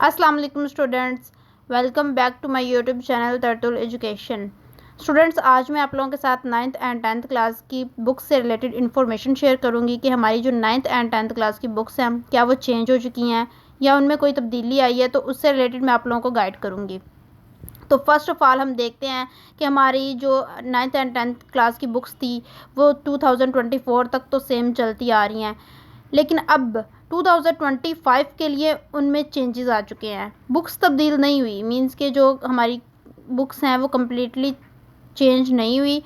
अस्सलाम वालेकुम students, welcome back to my YouTube channel तरतुल एजुकेशन। स्टूडेंट्स, आज मैं आप लोगों के साथ 9th एंड 10th क्लास की बुक्स से रिलेटेड इन्फॉर्मेशन शेयर करूंगी कि हमारी जो 9th एंड 10th क्लास की बुक्स हैं क्या वो चेंज हो चुकी हैं या उनमें कोई तब्दीली आई है, तो उससे रिलेटेड मैं आप लोगों को गाइड करूँगी। तो फर्स्ट ऑफ़ ऑल हम देखते हैं कि हमारी जो 9th एंड 10th क्लास की बुक्स थी वो 2024 तक तो सेम चलती आ रही हैं, लेकिन अब 2025 के लिए उनमें चेंजेस आ चुके हैं। बुक्स तब्दील नहीं हुई, मींस के जो हमारी बुक्स हैं वो कम्प्लीटली चेंज नहीं हुई,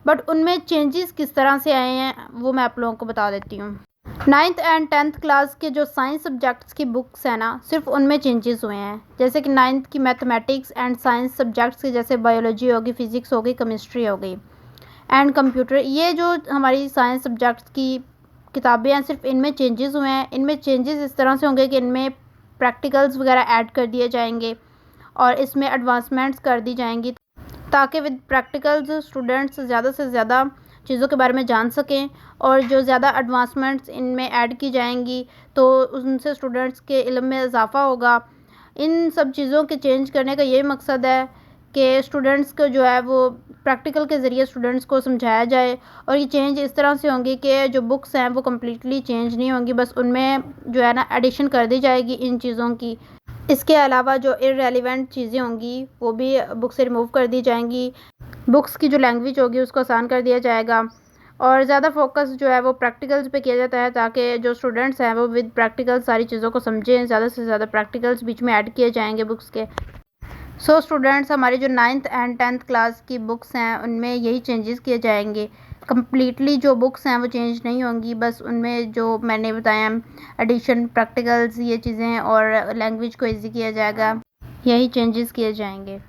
बट उनमें चेंजेस किस तरह से आए हैं वो मैं आप लोगों को बता देती हूँ। 9th एंड 10th क्लास के जो साइंस सब्जेक्ट्स की बुक्स हैं ना, सिर्फ उनमें चेंजेस हुए हैं। जैसे कि 9th की मैथमेटिक्स एंड साइंस सब्जेक्ट्स की, जैसे बायोलॉजी होगी, फिज़िक्स हो गई, केमिस्ट्री हो गई एंड कंप्यूटर, ये जो हमारी साइंस सब्जेक्ट्स की किताबें हैं सिर्फ इनमें चेंजेस हुए हैं। इनमें चेंजेस इस तरह से होंगे कि इनमें प्रैक्टिकल्स वगैरह ऐड कर दिए जाएंगे और इसमें एडवांसमेंट्स कर दी जाएंगी, ताकि विद प्रैक्टिकल्स स्टूडेंट्स ज़्यादा से ज़्यादा चीज़ों के बारे में जान सकें। और जो ज़्यादा एडवांसमेंट्स इनमें ऐड की जाएंगी तो उनसे स्टूडेंट्स के इल्म में इजाफ़ा होगा। इन सब चीज़ों के चेंज करने का यही मकसद है कि स्टूडेंट्स को जो है वो प्रैक्टिकल के ज़रिए स्टूडेंट्स को समझाया जाए। और ये चेंज इस तरह से होंगी कि जो बुक्स हैं वो कम्प्लीटली चेंज नहीं होंगी, बस उनमें जो है ना एडिशन कर दी जाएगी इन चीज़ों की। इसके अलावा जो इररेलेवेंट चीज़ें होंगी वो भी बुक से रिमूव कर दी जाएंगी। बुक्स की जो लैंग्वेज होगी उसको आसान कर दिया जाएगा और ज़्यादा फोकस जो है वो प्रैक्टिकल्स पे किया जाता है, ताकि जो स्टूडेंट्स हैं वो विद प्रैक्टिकल सारी चीज़ों को समझें। ज़्यादा से ज़्यादा प्रैक्टिकल्स बीच में ऐड किए जाएंगे बुक्स के। सो स्टूडेंट्स, हमारी जो 9th एंड 10th क्लास की बुक्स हैं उनमें यही चेंजेस किए जाएंगे। कम्प्लीटली जो बुक्स हैं वो चेंज नहीं होंगी, बस उनमें जो मैंने बताया एडिशन, प्रैक्टिकल्स, ये चीज़ें और लैंग्वेज को ईजी किया जाएगा, यही चेंजेस किए जाएंगे।